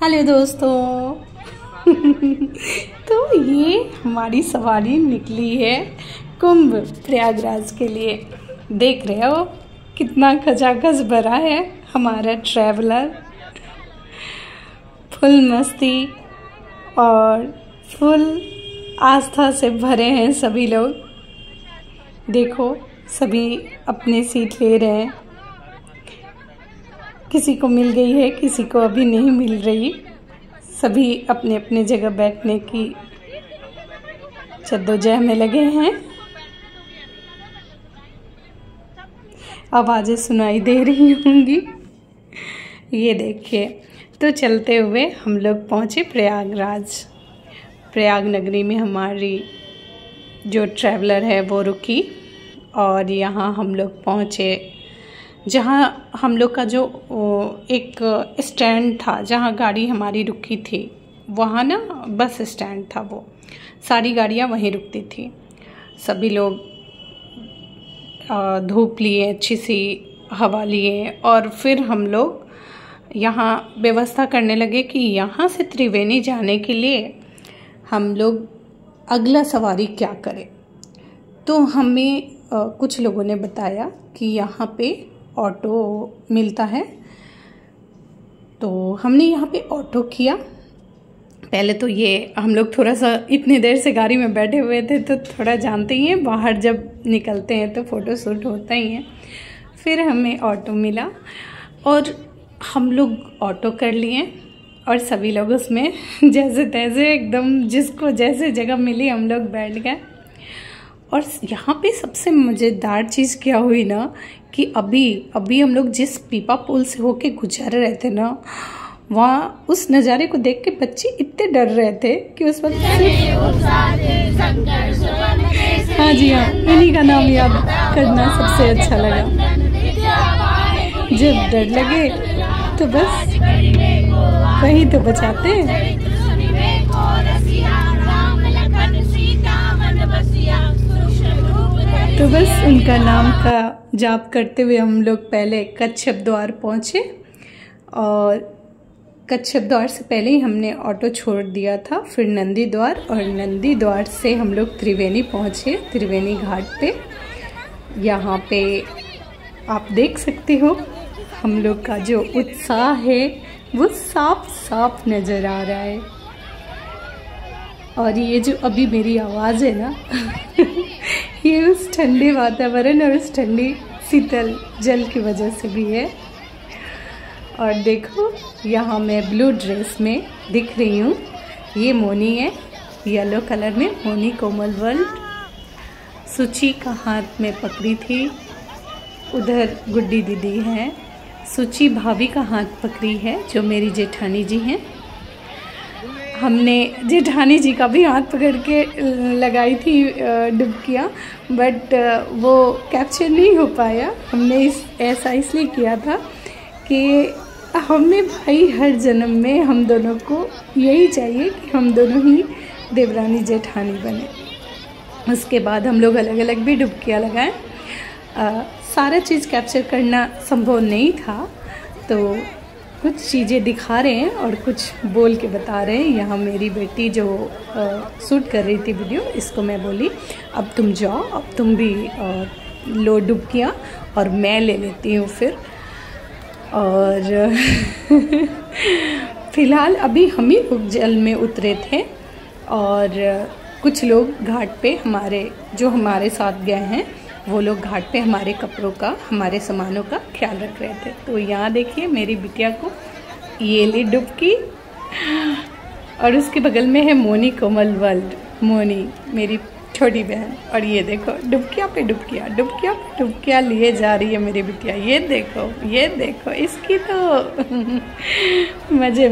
Hello दोस्तों। तो ये हमारी सवारी निकली है कुंभ प्रयागराज के लिए। देख रहे हो कितना खचाखच भरा है हमारा ट्रैवलर। फुल मस्ती और फुल आस्था से भरे हैं सभी लोग। देखो सभी अपनी सीट ले रहे हैं। किसी को मिल गई है, किसी को अभी नहीं मिल रही। सभी अपने अपने जगह बैठने की जद्दोजहद में लगे हैं। आवाज़ें सुनाई दे रही होंगी। ये देखिए, तो चलते हुए हम लोग पहुँचे प्रयागराज। प्रयाग नगरी में हमारी जो ट्रैवलर है वो रुकी और यहाँ हम लोग पहुँचे, जहाँ हम लोग का जो एक स्टैंड था जहाँ गाड़ी हमारी रुकी थी, वहाँ ना बस स्टैंड था। वो सारी गाड़ियाँ वहीं रुकती थी। सभी लोग धूप लिए, अच्छी सी हवा लिए और फिर हम लोग यहाँ व्यवस्था करने लगे कि यहाँ से त्रिवेणी जाने के लिए हम लोग अगला सवारी क्या करें। तो हमें कुछ लोगों ने बताया कि यहाँ पे ऑटो मिलता है। तो हमने यहाँ पे ऑटो किया। पहले तो ये हम लोग थोड़ा सा इतनी देर से गाड़ी में बैठे हुए थे तो थोड़ा जानते ही हैं, बाहर जब निकलते हैं तो फ़ोटो शूट होता ही है। फिर हमें ऑटो मिला और हम लोग ऑटो कर लिए और सभी लोग उसमें जैसे तैसे एकदम जिसको जैसे जगह मिली हम लोग बैठ गए। और यहाँ पे सबसे मज़ेदार चीज़ क्या हुई ना कि अभी हम लोग जिस पीपा पुल से होके गुजर रहे थे ना, वहाँ उस नज़ारे को देख के बच्चे इतने डर रहे थे कि उस वक्त हाँ जी हाँ, इन्हीं का नाम याद करना सबसे अच्छा लगा। जब डर लगे तो बस वही तो बचाते हैं। तो बस उनका नाम का जाप करते हुए हम लोग पहले कच्छप द्वार पहुँचे और कच्छप द्वार से पहले ही हमने ऑटो छोड़ दिया था। फिर नंदी द्वार और नंदी द्वार से हम लोग त्रिवेणी पहुँचे, त्रिवेणी घाट पे। यहाँ पे आप देख सकते हो हम लोग का जो उत्साह है वो साफ साफ नज़र आ रहा है। और ये जो अभी मेरी आवाज़ है ना ये उस ठंडे वातावरण और उस ठंडी शीतल जल की वजह से भी है। और देखो यहाँ मैं ब्लू ड्रेस में दिख रही हूँ। ये मोनी है, येलो कलर में मोनी कोमल वर्ल्ड। सुची का हाथ में पकड़ी थी। उधर गुड्डी दीदी है। सुची भाभी का हाथ पकड़ी है जो मेरी जेठानी जी हैं। हमने जेठानी जी का भी हाथ पकड़ के लगाई थी डुबकियाँ, बट वो कैप्चर नहीं हो पाया। हमने ऐसा इसलिए किया था कि हमें भाई हर जन्म में हम दोनों को यही चाहिए कि हम दोनों ही देवरानी जेठानी बने। उसके बाद हम लोग अलग अलग भी डुबकियाँ लगाएं। सारा चीज़ कैप्चर करना संभव नहीं था तो कुछ चीज़ें दिखा रहे हैं और कुछ बोल के बता रहे हैं। यहाँ मेरी बेटी जो शूट कर रही थी वीडियो, इसको मैं बोली अब तुम जाओ, अब तुम भी लो डुबकियाँ और मैं ले लेती हूँ फिर। और फ़िलहाल अभी हम ही जल में उतरे थे और कुछ लोग घाट पे हमारे साथ गए हैं, वो लोग घाट पे हमारे कपड़ों का, हमारे सामानों का ख्याल रख रहे थे। तो यहाँ देखिए मेरी बिटिया को ये ली डुबकी और उसके बगल में है मोनी कोमल वर्ल्ड, मोनी मेरी छोटी बहन। और ये देखो डुबकियाँ पे डुबकियाँ, डुबकियाँ पे डुबकियाँ लिए जा रही है मेरी बिटिया। ये देखो इसकी तो मज़े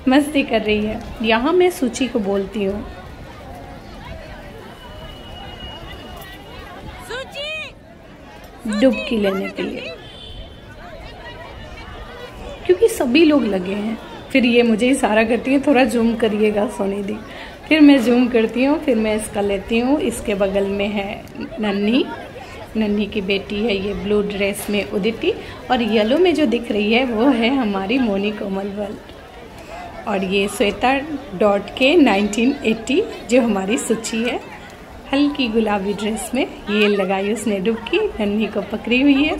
मस्ती कर रही है। यहाँ मैं सूची को बोलती हूँ, डुबकी लेने के लिए, क्योंकि सभी लोग लगे हैं। फिर ये मुझे इशारा करती है थोड़ा जूम करिएगा सोनी दी। फिर मैं जूम करती हूँ, फिर मैं इसका लेती हूँ। इसके बगल में है नन्ही की बेटी है ये ब्लू ड्रेस में उदिति, और येलो में जो दिख रही है वो है हमारी मोनी कोमल वर्ल्ड। और ये श्वेता डॉट के 1980 जो हमारी सूची है, हल्की गुलाबी ड्रेस में ये लगाई उसने डुबकी, नन्ही को पकड़ी हुई है।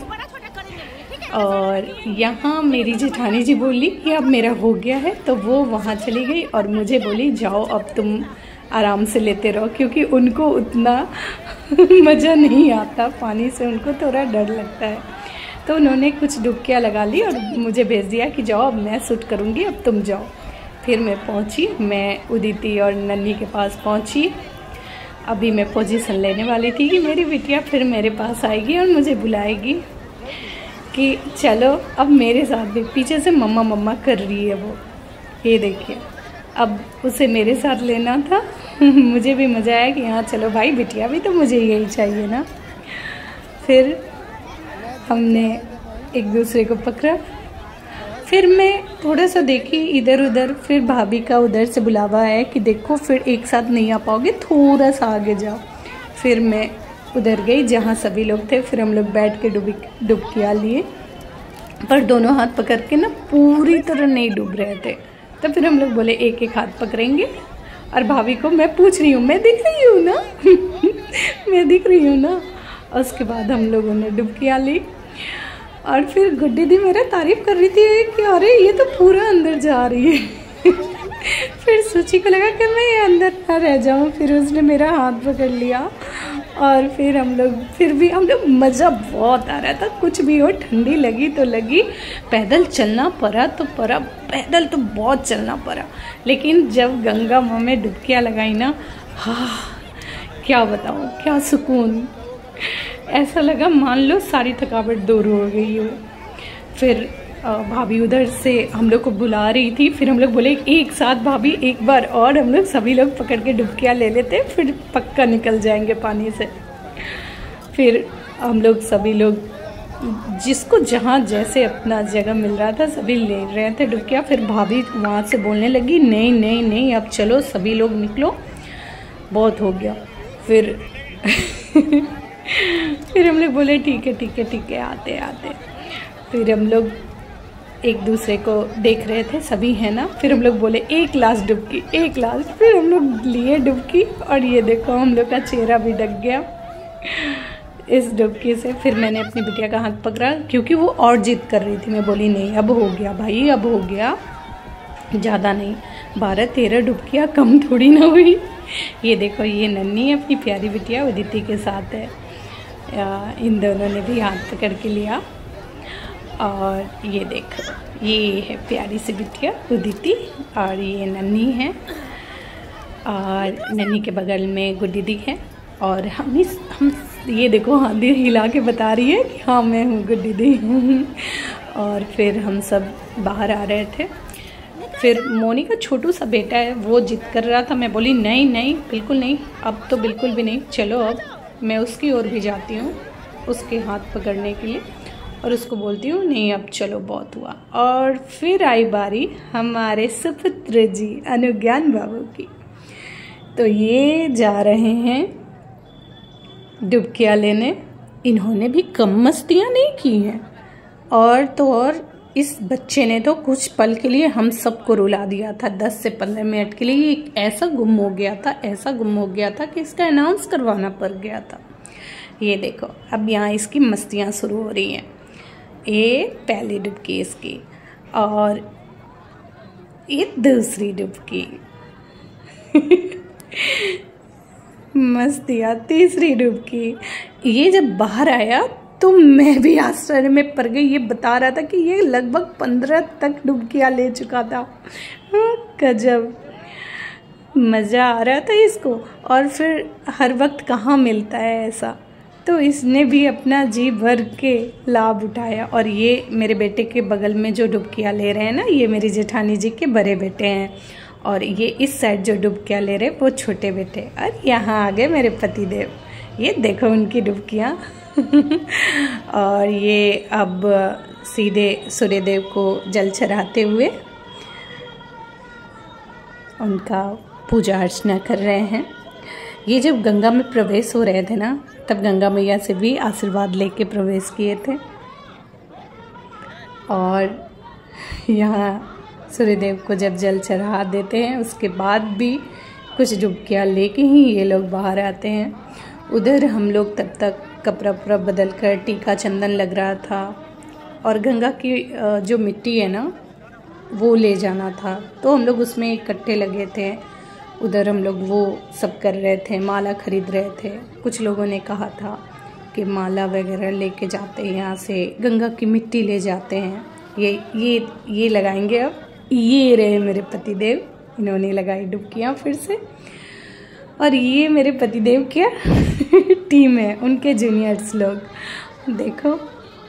और यहाँ मेरी जेठानी जी बोली कि अब मेरा हो गया है, तो वो वहाँ चली गई और मुझे बोली जाओ अब तुम आराम से लेते रहो, क्योंकि उनको उतना मज़ा नहीं आता पानी से, उनको थोड़ा डर लगता है। तो उन्होंने कुछ डुबकियाँ लगा ली और मुझे भेज दिया कि जाओ अब मैं शूट करूँगी, अब तुम जाओ। फिर मैं पहुँची, मैं उदिति और नन्ही के पास पहुँची। अभी मैं पोजीशन लेने वाली थी कि मेरी बिटिया फिर मेरे पास आएगी और मुझे बुलाएगी कि चलो अब मेरे साथ भी। पीछे से मम्मा मम्मा कर रही है वो, ये देखिए, अब उसे मेरे साथ लेना था। मुझे भी मज़ा आया कि हाँ चलो भाई, बिटिया भी तो मुझे यही चाहिए ना। फिर हमने एक दूसरे को पकड़ा, फिर मैं थोड़ा सा देखी इधर उधर, फिर भाभी का उधर से बुलावा है कि देखो फिर एक साथ नहीं आ पाओगे, थोड़ा सा आगे जाओ। फिर मैं उधर गई जहाँ सभी लोग थे, फिर हम लोग बैठ के डुबकियाँ लिए, पर दोनों हाथ पकड़ के ना पूरी तरह नहीं डूब रहे थे। तो फिर हम लोग बोले एक एक हाथ पकड़ेंगे। और भाभी को मैं पूछ रही हूँ, मैं दिख रही हूँ ना मैं दिख रही हूँ ना। और उसके बाद हम लोगों ने डुबकियाँ ली और फिर गुड्डी दी मेरा तारीफ कर रही थी कि अरे ये तो पूरा अंदर जा रही है। फिर सूची को लगा कि मैं ये अंदर ना रह जाऊँ, फिर उसने मेरा हाथ पकड़ लिया और फिर हम लोग मज़ा बहुत आ रहा था। कुछ भी हो, ठंडी लगी तो लगी, पैदल चलना पड़ा तो पड़ा, पैदल तो बहुत चलना पड़ा। लेकिन जब गंगा माँ में डुबकियाँ लगाई ना, हाँ क्या बताऊँ, क्या सुकून, ऐसा लगा मान लो सारी थकावट दूर हो गई हो। फिर भाभी उधर से हम लोग को बुला रही थी, फिर हम लोग बोले एक साथ भाभी एक बार और, हम लोग सभी लोग पकड़ के डुबकियाँ ले लेते, फिर पक्का निकल जाएंगे पानी से। फिर हम लोग सभी लोग जिसको जहाँ जैसे अपना जगह मिल रहा था सभी ले रहे थे डुबकियाँ। फिर भाभी वहाँ से बोलने लगी नहीं नहीं नहीं अब चलो सभी लोग निकलो, बहुत हो गया। फिर फिर हम लोग बोले ठीक है ठीक है ठीक है, आते आते। फिर हम लोग एक दूसरे को देख रहे थे, सभी है ना। फिर हम लोग बोले एक लास्ट डुबकी, एक लास्ट। फिर हम लोग लिए डुबकी और ये देखो हम लोग का चेहरा भी ढक गया इस डुबकी से। फिर मैंने अपनी बिटिया का हाथ पकड़ा क्योंकि वो और जिद कर रही थी। मैं बोली नहीं अब हो गया भाई, अब हो गया, ज़्यादा नहीं, 12-13 डुबकियाँ कम थोड़ी ना हुई। ये देखो ये नन्ही अपनी प्यारी बिटिया उदिति के साथ है, इन दोनों ने भी हाथ पकड़ के लिया। और ये देखो ये है प्यारी सी बिटिया उदिति और ये नन्ही है, और नन्ही के बगल में गुड्डी दी है। और हम ये देखो हाथ हिला के बता रही है कि हाँ मैं हूँ गुड्डी दी। और फिर हम सब बाहर आ रहे थे। फिर मोनी का छोटू सा बेटा है, वो जिद कर रहा था। मैं बोली नहीं नहीं बिल्कुल नहीं, अब तो बिल्कुल भी नहीं, चलो अब मैं उसकी ओर भी जाती हूँ उसके हाथ पकड़ने के लिए और उसको बोलती हूँ नहीं अब चलो बहुत हुआ। और फिर आई बारी हमारे सुपुत्र जी अनुज्ञान बाबू की। तो ये जा रहे हैं डुबकियाँ लेने। इन्होंने भी कम मस्तियाँ नहीं की हैं, और तो और इस बच्चे ने तो कुछ पल के लिए हम सबको रुला दिया था। 10 से 15 मिनट के लिए ये ऐसा गुम हो गया था, ऐसा गुम हो गया था कि इसका अनाउंस करवाना पड़ गया था। ये देखो अब यहाँ इसकी मस्तियाँ शुरू हो रही हैं। ये पहली डुबकी इसकी और ये दूसरी डुबकी मस्तियाँ, तीसरी डुबकी। ये जब बाहर आया तो मैं भी आश्चर्य में पड़ गई। ये बता रहा था कि ये लगभग 15 तक डुबकियाँ ले चुका था। गजब मज़ा आ रहा था इसको। और फिर हर वक्त कहाँ मिलता है ऐसा, तो इसने भी अपना जी भर के लाभ उठाया। और ये मेरे बेटे के बगल में जो डुबकियाँ ले रहे हैं ना, ये मेरी जेठानी जी के बड़े बेटे हैं, और ये इस साइड जो डुबकियाँ ले रहे वो छोटे बेटे। और यहाँ आ गए मेरे पतिदेव, ये देखो उनकी डुबकियाँ। और ये अब सीधे सूर्यदेव को जल चढ़ाते हुए उनका पूजा अर्चना कर रहे हैं। ये जब गंगा में प्रवेश हो रहे थे ना, तब गंगा मैया से भी आशीर्वाद लेके प्रवेश किए थे। और यहाँ सूर्यदेव को जब जल चढ़ा देते हैं उसके बाद भी कुछ डुबकियाँ लेके ही ये लोग बाहर आते हैं। उधर हम लोग तब तक कपड़ा वपड़ा बदल कर टीका चंदन लग रहा था और गंगा की जो मिट्टी है ना वो ले जाना था, तो हम लोग उसमें इकट्ठे लगे थे। उधर हम लोग वो सब कर रहे थे, माला खरीद रहे थे। कुछ लोगों ने कहा था कि माला वगैरह लेके जाते हैं, यहाँ से गंगा की मिट्टी ले जाते हैं, ये लगाएंगे। अब ये रहे मेरे पतिदेव, इन्होंने लगाई डुबकियाँ फिर से। और ये मेरे पतिदेव क्या टीम है, उनके जूनियर्स लोग। देखो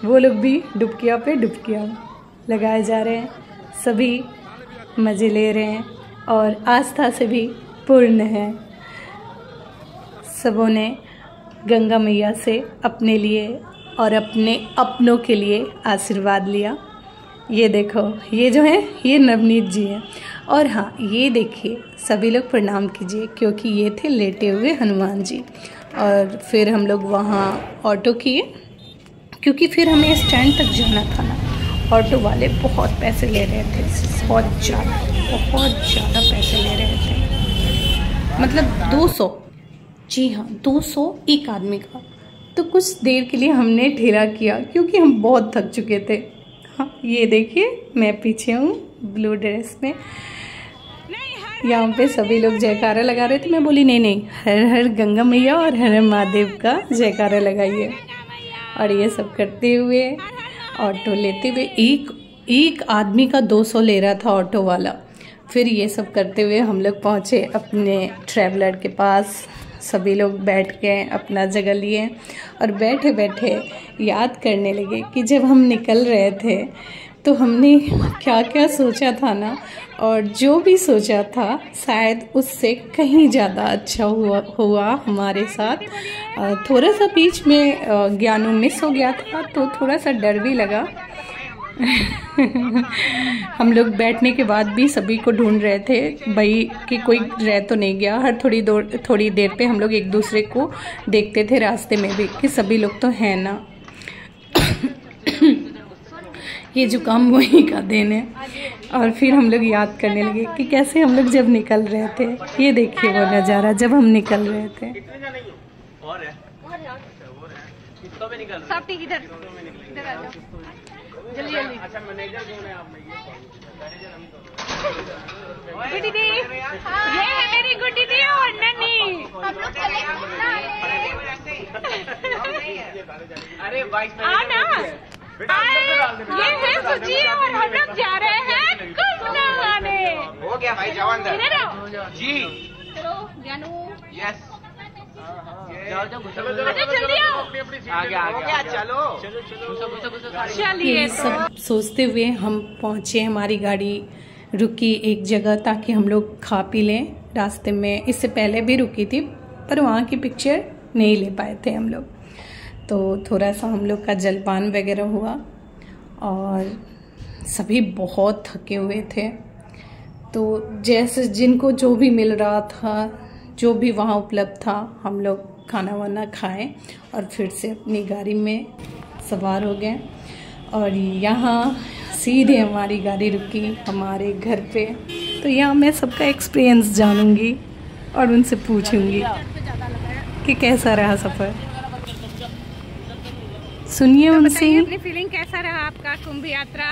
वो लोग भी डुबकियाँ पे डुबकियाँ लगाए जा रहे हैं, सभी मज़े ले रहे हैं और आस्था से भी पूर्ण है। सबों ने गंगा मैया से अपने लिए और अपने अपनों के लिए आशीर्वाद लिया। ये देखो, ये जो है ये नवनीत जी हैं। और हाँ, ये देखिए सभी लोग प्रणाम कीजिए, क्योंकि ये थे लेटे हुए हनुमान जी। और फिर हम लोग वहाँ ऑटो किए, क्योंकि फिर हमें स्टैंड तक जाना था ना। ऑटो वाले बहुत पैसे ले रहे थे, बहुत ज़्यादा पैसे ले रहे थे, मतलब 200, जी हाँ 200 एक आदमी का। तो कुछ देर के लिए हमने ठहरा किया, क्योंकि हम बहुत थक चुके थे। हाँ, ये देखिए मैं पीछे हूँ ब्लू ड्रेस में। यहाँ पे सभी लोग जयकारा लगा रहे थे। मैं बोली नहीं, हर हर गंगा मैया और हर हर महादेव का जयकारा लगाइए। और ये सब करते हुए, ऑटो लेते हुए, एक आदमी का 200 ले रहा था ऑटो वाला। फिर ये सब करते हुए हम लोग पहुँचे अपने ट्रैवलर के पास। सभी लोग बैठ गए, अपना जगह लिए और बैठे बैठे याद करने लगे कि जब हम निकल रहे थे तो हमने क्या क्या सोचा था ना, और जो भी सोचा था शायद उससे कहीं ज़्यादा अच्छा हुआ हमारे साथ। थोड़ा सा बीच में ज्ञानू मिस हो गया था, तो थोड़ा सा डर भी लगा। हम लोग बैठने के बाद भी सभी को ढूंढ रहे थे भाई कि कोई रह तो नहीं गया। हर थोड़ी देर पे हम लोग एक दूसरे को देखते थे रास्ते में भी कि सभी लोग तो हैं ना। ये जुकाम वही का देन है। और फिर हम लोग याद करने लगे कि कैसे हम लोग जब निकल रहे थे। ये देखिए वो नज़ारा जब हम निकल रहे थे। जल्दी जल्दी। अच्छा मैनेजर कौन है आप? गुड्डी दी, ये है मेरी गुड्डी दी और नन्ही। हम लोग अरे आना, ये है सुजी और हम लोग जा रहे हैं कुंभ नहाने। हो गया भाई, जाओ अंदर जी। चलो ज्ञानू, यस ये सब सोचते हुए हम पहुँचे। हमारी गाड़ी रुकी एक जगह ताकि हम लोग खा पी लें रास्ते में। इससे पहले भी रुकी थी पर वहाँ की पिक्चर नहीं ले पाए थे हम लोग। तो थोड़ा सा हम लोग का जलपान वगैरह हुआ और सभी बहुत थके हुए थे। तो जैसे जिनको जो भी मिल रहा था, जो भी वहाँ उपलब्ध था, हम लोग खाना वाना खाएं और फिर से अपनी गाड़ी में सवार हो गए। और यहाँ सीधे हमारी गाड़ी रुकी हमारे घर पे। तो यहाँ मैं सबका एक्सपीरियंस जानूंगी और उनसे पूछूंगी कि कैसा रहा सफ़र। सुनिए उनसे अपनी फीलिंग कैसा रहा आपका कुंभ यात्रा?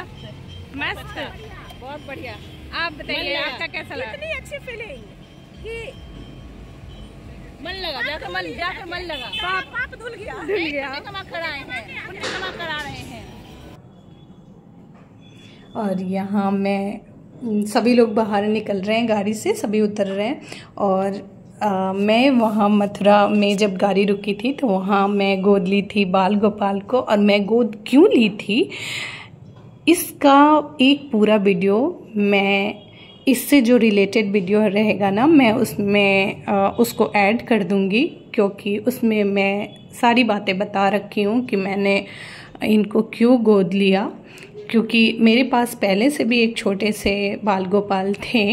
मस्त, बहुत बढ़िया। आप बताइए आपका कैसा लगा? इतनी अच्छी फीलिंग कि मन लगा, जाके मन लगा, पाप धुल गया। कमा करा रहे हैं। और यहाँ मैं सभी लोग बाहर निकल रहे हैं, गाड़ी से सभी उतर रहे हैं। और मैं वहाँ मथुरा में जब गाड़ी रुकी थी तो वहाँ मैं गोद ली थी बाल गोपाल को। और मैं गोद क्यों ली थी इसका एक पूरा वीडियो, मैं इससे जो रिलेटेड वीडियो रहेगा ना मैं उसमें उसको ऐड कर दूंगी, क्योंकि उसमें मैं सारी बातें बता रखी हूँ कि मैंने इनको क्यों गोद लिया। क्योंकि मेरे पास पहले से भी एक छोटे से बाल गोपाल थे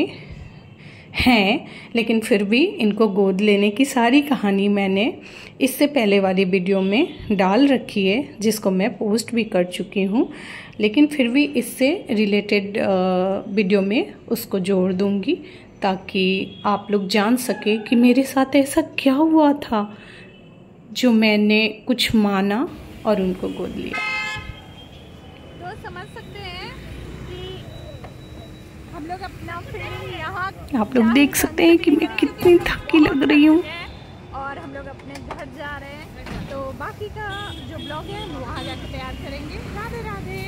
हैं, लेकिन फिर भी इनको गोद लेने की सारी कहानी मैंने इससे पहले वाली वीडियो में डाल रखी है, जिसको मैं पोस्ट भी कर चुकी हूँ, लेकिन फिर भी इससे रिलेटेड वीडियो में उसको जोड़ दूँगी ताकि आप लोग जान सके कि मेरे साथ ऐसा क्या हुआ था जो मैंने कुछ माना और उनको गोद लिया। तो समझ सकते हैं कि हम लोग अपना फीलिंग यहाँ आप लोग देख सकते हैं कि मैं कितनी थकी लग रही हूँ और हम लोग अपने घर जा रहे हैं। तो बाकी का जो ब्लॉग है हम वहाँ जाकर तैयार करेंगे। राधे राधे।